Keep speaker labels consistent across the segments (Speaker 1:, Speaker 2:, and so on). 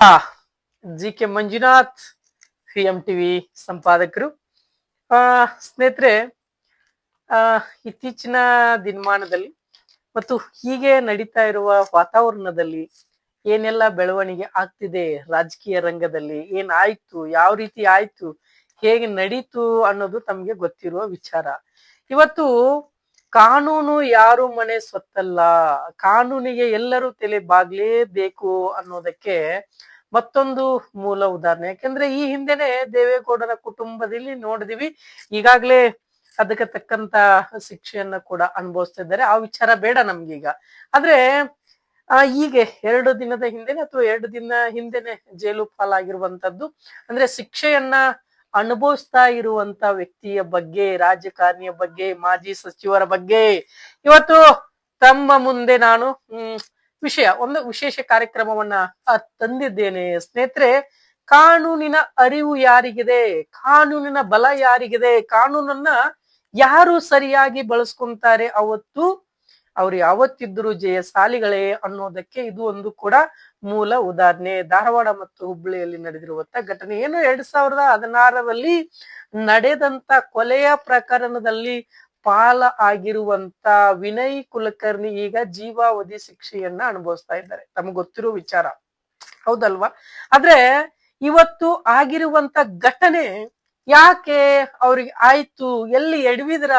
Speaker 1: ಆ GK. Manjunath TV ಸಂಪಾದಕರು. ಆ ಸ್ನೇಹಿತರೆ, ಆ ಇತ್ತೀಚಿನ ದಿನಮಾನದಲ್ಲಿ ಮತ್ತು ಹೀಗೆ ನಡೀತಾ ಇರುವ ವಾತಾವರಣದಲ್ಲಿ ಏನೆಲ್ಲ ಬೆಳವಣಿಗೆ ಆಗ್ತಿದೆ, ರಾಜಕೀಯ ರಂಗದಲ್ಲಿ ಏನಾಯ್ತು, ಯಾವ ರೀತಿ ಆಯ್ತು, ಹೇಗೆ ನಡೀತು ಅನ್ನೋದು ತಮ್ಗೆ ಗೊತ್ತಿರುವ ವಿಚಾರ. ಇವತ್ತು ಕಾನೂನು ಯಾರು ಮನೆ ಸ್ವತ್ತಲ್ಲ, ಕಾನೂನಿಗೆ ಎಲ್ಲರೂ ತಲೆ ಬಾಗ್ಲೇಬೇಕು ಅನ್ನೋದಕ್ಕೆ ಮತ್ತೊಂದು ಮೂಲ ಉದಾಹರಣೆ. ಯಾಕಂದ್ರೆ ಈ ಹಿಂದೆನೆ ದೇವೇಗೌಡರ ಕುಟುಂಬದಲ್ಲಿ ನೋಡಿದಿವಿ, ಈಗಾಗ್ಲೇ ಅದಕ್ಕೆ ತಕ್ಕಂತ ಶಿಕ್ಷೆಯನ್ನ ಕೂಡ ಅನುಭವಿಸ್ತಿದ್ದಾರೆ. ಆ ವಿಚಾರ ಬೇಡ ನಮ್ಗೀಗ. ಆದ್ರೆ ಹೀಗೆ 2 ದಿನದ ಹಿಂದೆನೆ ಅಥವಾ 2 ದಿನ ಹಿಂದೆನೆ ಜೈಲು ಪಾಲಾಗಿರುವಂತದ್ದು, ಅಂದ್ರೆ ಶಿಕ್ಷೆಯನ್ನ ಅನುಭವಿಸ್ತಾ ಇರುವಂತ ವ್ಯಕ್ತಿಯ ಬಗ್ಗೆ, ರಾಜಕಾರಣಿಯ ಬಗ್ಗೆ, ಮಾಜಿ ಸಚಿವರ ಬಗ್ಗೆ ಇವತ್ತು ತಮ್ಮ ಮುಂದೆ ನಾನು ಒಂದು ವಿಶೇಷ ಕಾರ್ಯಕ್ರಮವನ್ನ ತಂದಿದ್ದೇನೆ. ಸ್ನೇಹಿತರೆ, ಕಾನೂನಿನ ಅರಿವು ಯಾರಿಗಿದೆ, ಕಾನೂನಿನ ಬಲ ಯಾರಿಗಿದೆ, ಕಾನೂನನ್ನ ಯಾರು ಸರಿಯಾಗಿ ಬಳಸ್ಕೊಂತಾರೆ ಅವತ್ತು ಅವ್ರು ಯಾವತ್ತಿದ್ರು ಜಯಶಾಲಿಗಳೇ ಅನ್ನೋದಕ್ಕೆ ಇದು ಒಂದು ಕೂಡ ಮೂಲ ಉದಾಹರಣೆ. ಧಾರವಾಡ ಮತ್ತು ಹುಬ್ಬಳ್ಳಿಯಲ್ಲಿ ನಡೆದಿರುವಂತ ಘಟನೆ ಏನು, 2016ರಲ್ಲಿ ನಡೆದಂತ ಕೊಲೆಯ ಪ್ರಕರಣದಲ್ಲಿ ಆಗಿರುವಂತ ವಿನಯ್ ಕುಲಕರ್ಣಿ ಈಗ ಜೀವಾವಧಿ ಶಿಕ್ಷೆಯನ್ನ ಅನುಭವಿಸ್ತಾ ಇದ್ದಾರೆ. ತಮಗೆ ಗೊತ್ತಿರೋ ವಿಚಾರ ಹೌದಲ್ವಾ? ಆದ್ರೆ ಇವತ್ತು ಆಗಿರುವಂತ ಘಟನೆ ಯಾಕೆ ಅವ್ರಿಗೆ ಆಯ್ತು, ಎಲ್ಲಿ ಎಡವಿದ್ರ,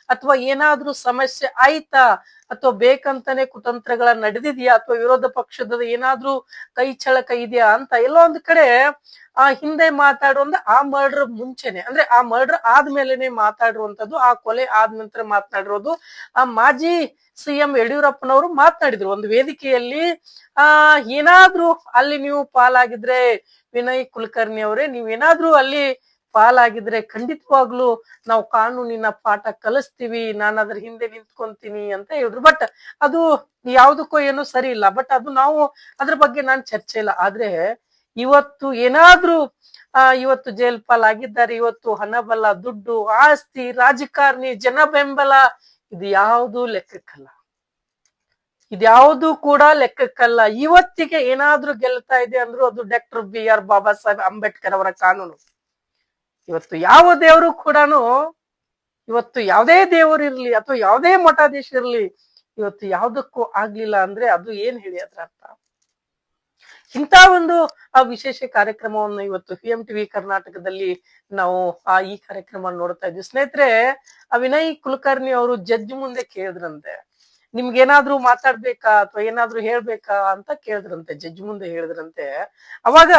Speaker 1: ಅಥವಾ ಏನಾದ್ರೂ ಸಮಸ್ಯೆ ಆಯ್ತಾ, ಅಥವಾ ಬೇಕಂತಾನೆ ಕುತಂತ್ರಗಳ ನಡೆದಿದ್ಯಾ, ಅಥವಾ ವಿರೋಧ ಪಕ್ಷದ ಏನಾದ್ರೂ ಕೈ ಚಳಕ ಇದೆಯಾ ಅಂತ ಎಲ್ಲೋ ಒಂದ್ ಕಡೆ ಹಿಂದೆ ಮಾತಾಡುವಂತ ಆ ಮರ್ಡರ್ ಮುಂಚೆನೆ, ಅಂದ್ರೆ ಆ ಮರ್ಡರ್ ಆದ್ಮೇಲೆನೆ ಮಾತಾಡಿರುವಂತದ್ದು, ಆ ಕೊಲೆ ಆದ ನಂತರ ಮಾತನಾಡಿರೋದು ಆ ಮಾಜಿ ಸಿಎಂ ಯಡಿಯೂರಪ್ಪನವರು ಮಾತನಾಡಿದ್ರು ಒಂದು ವೇದಿಕೆಯಲ್ಲಿ. ಏನಾದ್ರೂ ಅಲ್ಲಿ ನೀವು ಪಾಲಾಗಿದ್ರೆ ವಿನಯ್ ಕುಲಕರ್ಣಿ ಅವರೇ, ನೀವೇನಾದ್ರೂ ಅಲ್ಲಿ ಪಾಲಾಗಿದ್ರೆ ಖಂಡಿತವಾಗ್ಲು ನಾವು ಕಾನೂನಿನ ಪಾಠ ಕಲಿಸ್ತೀವಿ, ನಾನು ಅದ್ರ ಹಿಂದೆ ನಿಂತ್ಕೊಂತೀನಿ ಅಂತ ಹೇಳಿದ್ರು. ಬಟ್ ಅದು ಯಾವ್ದಕ್ಕೂ ಏನು ಸರಿ ಇಲ್ಲ. ಬಟ್ ಅದು ನಾವು ಅದ್ರ ಬಗ್ಗೆ ನಾನು ಚರ್ಚೆ ಇಲ್ಲ. ಆದ್ರೆ ಇವತ್ತು ಏನಾದ್ರೂ ಇವತ್ತು ಜೈಲ್ ಪಾಲಾಗಿದ್ದಾರೆ, ಇವತ್ತು ಹಣಬಲ, ದುಡ್ಡು, ಆಸ್ತಿ, ರಾಜಕಾರಣಿ, ಜನ ಬೆಂಬಲ, ಇದು ಯಾವುದು ಲೆಕ್ಕಕ್ಕಲ್ಲ, ಇದ್ಯಾವುದು ಕೂಡ ಲೆಕ್ಕಕ್ಕಲ್ಲ. ಇವತ್ತಿಗೆ ಏನಾದ್ರೂ ಗೆಲ್ತಾ ಇದೆ ಅಂದ್ರು ಅದು ಡಾಕ್ಟರ್ BR ಬಾಬಾ ಸಾಹೇಬ್ ಅಂಬೇಡ್ಕರ್ ಅವರ ಕಾನೂನು. ಇವತ್ತು ಯಾವ ದೇವರು ಕೂಡ, ಇವತ್ತು ಯಾವುದೇ ದೇವರು ಇರ್ಲಿ ಅಥವಾ ಯಾವುದೇ ಮಠಾಧೀಶ ಇರ್ಲಿ, ಇವತ್ತು ಯಾವ್ದಕ್ಕೂ ಆಗ್ಲಿಲ್ಲ ಅಂದ್ರೆ ಅದು ಏನ್ ಹೇಳಿ ಅದ್ರ ಅರ್ಥ? ಇಂಥ ಒಂದು ವಿಶೇಷ ಕಾರ್ಯಕ್ರಮವನ್ನು ಇವತ್ತು ಟಿವಿ ಕರ್ನಾಟಕದಲ್ಲಿ ನಾವು ಈ ಕಾರ್ಯಕ್ರಮ ನೋಡ್ತಾ ಇದ್ವಿ. ಸ್ನೇಹಿತರೆ, ವಿನಯ್ ಕುಲಕರ್ಣಿ ಅವರು ಜಡ್ಜ್ ಮುಂದೆ ಕೇಳಿದ್ರಂತೆ, ನಿಮ್ಗೇನಾದ್ರೂ ಮಾತಾಡ್ಬೇಕಾ ಅಥವಾ ಏನಾದ್ರೂ ಹೇಳ್ಬೇಕಾ ಅಂತ ಕೇಳಿದ್ರಂತೆ, ಜಡ್ಜ್ ಮುಂದೆ ಹೇಳಿದ್ರಂತೆ. ಅವಾಗ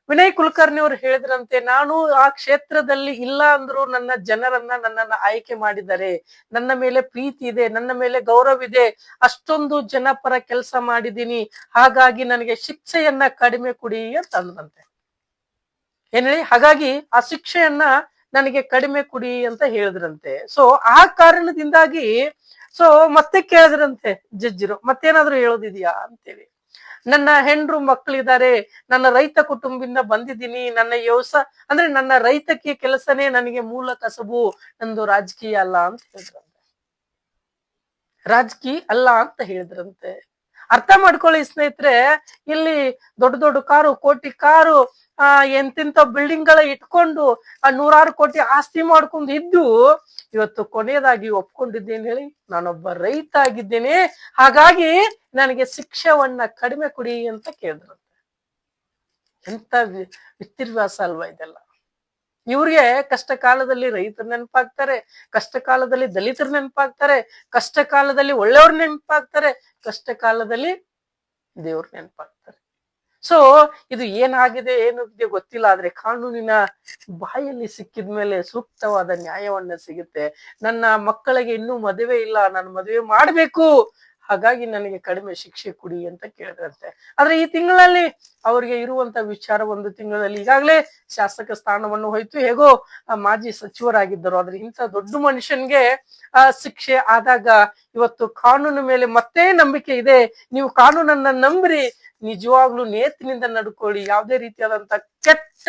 Speaker 1: ವಿನಯ್ ಕುಲಕರ್ಣಿ ಅವರು ಹೇಳಿದ್ರಂತೆ, ನಾನು ಆ ಕ್ಷೇತ್ರದಲ್ಲಿ ಇಲ್ಲ ಅಂದ್ರು ನನ್ನನ್ನ ಆಯ್ಕೆ ಮಾಡಿದ್ದಾರೆ, ನನ್ನ ಮೇಲೆ ಪ್ರೀತಿ ಇದೆ, ನನ್ನ ಮೇಲೆ ಗೌರವ ಇದೆ, ಅಷ್ಟೊಂದು ಜನಪರ ಕೆಲಸ ಮಾಡಿದೀನಿ, ಹಾಗಾಗಿ ನನಗೆ ಶಿಕ್ಷೆಯನ್ನ ಕಡಿಮೆ ಕೊಡಿ ಅಂತ ಅಂದ್ರಂತೆ. ಏನ್ ಹೇಳಿ, ಹಾಗಾಗಿ ಆ ಶಿಕ್ಷೆಯನ್ನ ನನಗೆ ಕಡಿಮೆ ಕೊಡಿ ಅಂತ ಹೇಳಿದ್ರಂತೆ. ಸೊ ಆ ಕಾರಣದಿಂದಾಗಿ ಮತ್ತೆ ಕೇಳಿದ್ರಂತೆ ಜಡ್ಜರು, ಮತ್ತೇನಾದ್ರೂ ಹೇಳೋದಿದ್ಯಾ ಅಂತೇಳಿ. ನನ್ನ ಹೆಂಡ್ರು ಮಕ್ಕಳಿದ್ದಾರೆ, ನನ್ನ ರೈತ ಕುಟುಂಬದಿಂದ ಬಂದಿದ್ದೀನಿ, ನನ್ನ ಅಂದ್ರೆ ನನ್ನ ರೈತಕೀಯ ಕೆಲಸನೇ ನನಗೆ ಮೂಲ ಕಸಬು, ನಂದು ರಾಜಕೀಯ ಅಲ್ಲ ಅಂತ ಹೇಳಿದ್ರಂತೆ. ರಾಜಕೀಯ ಅಲ್ಲ ಅಂತ ಹೇಳಿದ್ರಂತೆ. ಅರ್ಥ ಮಾಡ್ಕೊಳ್ಳಿ ಸ್ನೇಹಿತರೆ, ಇಲ್ಲಿ ದೊಡ್ಡ ದೊಡ್ಡ ಕಾರು, ಕೋಟಿ ಕಾರು, ಎಂತೆಂತ ಬಿಲ್ಡಿಂಗ್ ಗಳ ಇಟ್ಕೊಂಡು ನೂರಾರು ಕೋಟಿ ಆಸ್ತಿ ಮಾಡ್ಕೊಂಡು ಇದ್ದು, ಇವತ್ತು ಕೊನೆಯದಾಗಿ ಒಪ್ಕೊಂಡಿದ್ದೇನೆ ಹೇಳಿ, ನಾನೊಬ್ಬ ರೈತ ಆಗಿದ್ದೇನೆ, ಹಾಗಾಗಿ ನನಗೆ ಶಿಕ್ಷೆವನ್ನ ಕಡಿಮೆ ಕೊಡಿ ಅಂತ ಕೇಳಿದ್ರಂತೆ. ಎಂತ ವಿತಿರ್ವಾಸ ಅಲ್ವಾ ಇದೆಲ್ಲ? ಇವ್ರಿಗೆ ಕಷ್ಟ ಕಾಲದಲ್ಲಿ ರೈತರು ನೆನಪಾಗ್ತಾರೆ, ಕಷ್ಟ ಕಾಲದಲ್ಲಿ ದಲಿತರು ನೆನಪಾಗ್ತಾರೆ, ಕಷ್ಟ ಕಾಲದಲ್ಲಿ ಒಳ್ಳೆಯವ್ರು ನೆನಪಾಗ್ತಾರೆ, ಕಷ್ಟ ಕಾಲದಲ್ಲಿ ದೇವ್ರು ನೆನಪಾಗ್ತಾರೆ. ಸೊ ಇದು ಏನಾಗಿದೆ ಏನು ಗೊತ್ತಿಲ್ಲ, ಆದ್ರೆ ಕಾನೂನಿನ ಬಾಯಲ್ಲಿ ಸಿಕ್ಕಿದ್ಮೇಲೆ ಸೂಕ್ತವಾದ ನ್ಯಾಯವನ್ನ ಸಿಗುತ್ತೆ. ನನ್ನ ಮಕ್ಕಳಿಗೆ ಇನ್ನೂ ಮದುವೆ ಇಲ್ಲ, ನಾನು ಮದುವೆ ಮಾಡ್ಬೇಕು, ಹಾಗಾಗಿ ನನಗೆ ಕಡಿಮೆ ಶಿಕ್ಷೆ ಕೊಡಿ ಅಂತ ಕೇಳಿದ್ರಂತೆ. ಆದ್ರೆ ಈ ತಿಂಗಳಲ್ಲಿ ಅವ್ರಿಗೆ ಇರುವಂತ ವಿಚಾರ, 1 ತಿಂಗಳಲ್ಲಿ ಈಗಾಗಲೇ ಶಾಸಕ ಸ್ಥಾನವನ್ನು ಹೋಯ್ತು, ಹೇಗೋ ಮಾಜಿ ಸಚಿವರಾಗಿದ್ದರು. ಆದ್ರೆ ಇಂಥ ದೊಡ್ಡ ಮನುಷ್ಯನ್ಗೆ ಶಿಕ್ಷೆ ಆದಾಗ ಇವತ್ತು ಕಾನೂನು ಮೇಲೆ ಮತ್ತೆ ನಂಬಿಕೆ ಇದೆ. ನೀವು ಕಾನೂನನ್ನ ನಂಬ್ರಿ, ನಿಜವಾಗ್ಲೂ ನೇತಿನಿಂದ ನಡ್ಕೊಳ್ಳಿ, ಯಾವುದೇ ರೀತಿಯಾದಂತ ಕೆಟ್ಟ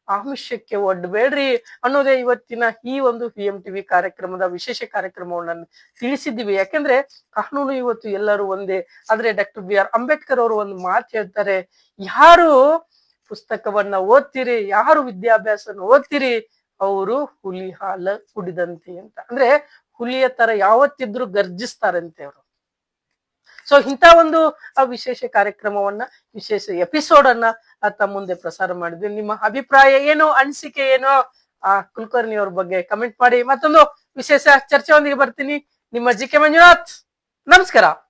Speaker 1: ಆಮಿಷಕ್ಕೆ ಒಡ್ಬೇಡ್ರಿ ಅನ್ನೋದೇ ಇವತ್ತಿನ ಈ ಒಂದು PMTV ಕಾರ್ಯಕ್ರಮದ ವಿಶೇಷ ಕಾರ್ಯಕ್ರಮವನ್ನು ತಿಳಿಸಿದ್ದೀವಿ. ಯಾಕೆಂದ್ರೆ ಕಾನೂನು ಇವತ್ತು ಎಲ್ಲರೂ ಒಂದೇ. ಆದ್ರೆ ಡಾಕ್ಟರ್ ಅಂಬೇಡ್ಕರ್ ಅವರು ಒಂದು ಮಾತು ಹೇಳ್ತಾರೆ, ಯಾರು ಪುಸ್ತಕವನ್ನ ಓದ್ತೀರಿ, ಯಾರು ವಿದ್ಯಾಭ್ಯಾಸನ ಓದ್ತೀರಿ, ಅವರು ಹುಲಿ ಹಾಲ ಕುಡಿದಂತೆ ಅಂತ. ಅಂದ್ರೆ ಹುಲಿಯ ತರ ಯಾವತ್ತಿದ್ರು ಗರ್ಜಿಸ್ತಾರಂತೆ ಅವರು. ಸೊ ಇಂಥ ಒಂದು ವಿಶೇಷ ಕಾರ್ಯಕ್ರಮವನ್ನ, ವಿಶೇಷ ಎಪಿಸೋಡ್ ಅನ್ನ ತಮ್ಮ ಮುಂದೆ ಪ್ರಸಾರ ಮಾಡಿದ್ವಿ. ನಿಮ್ಮ ಅಭಿಪ್ರಾಯ ಏನು, ಅನಿಸಿಕೆ ಏನೋ ಕುಲಕರ್ಣಿ ಅವ್ರ ಬಗ್ಗೆ ಕಮೆಂಟ್ ಮಾಡಿ. ಮತ್ತೊಂದು ವಿಶೇಷ ಚರ್ಚೆಯೊಂದಿಗೆ ಬರ್ತೀನಿ. ನಿಮ್ಮ GK ಮಂಜುನಾಥ್, ನಮಸ್ಕಾರ.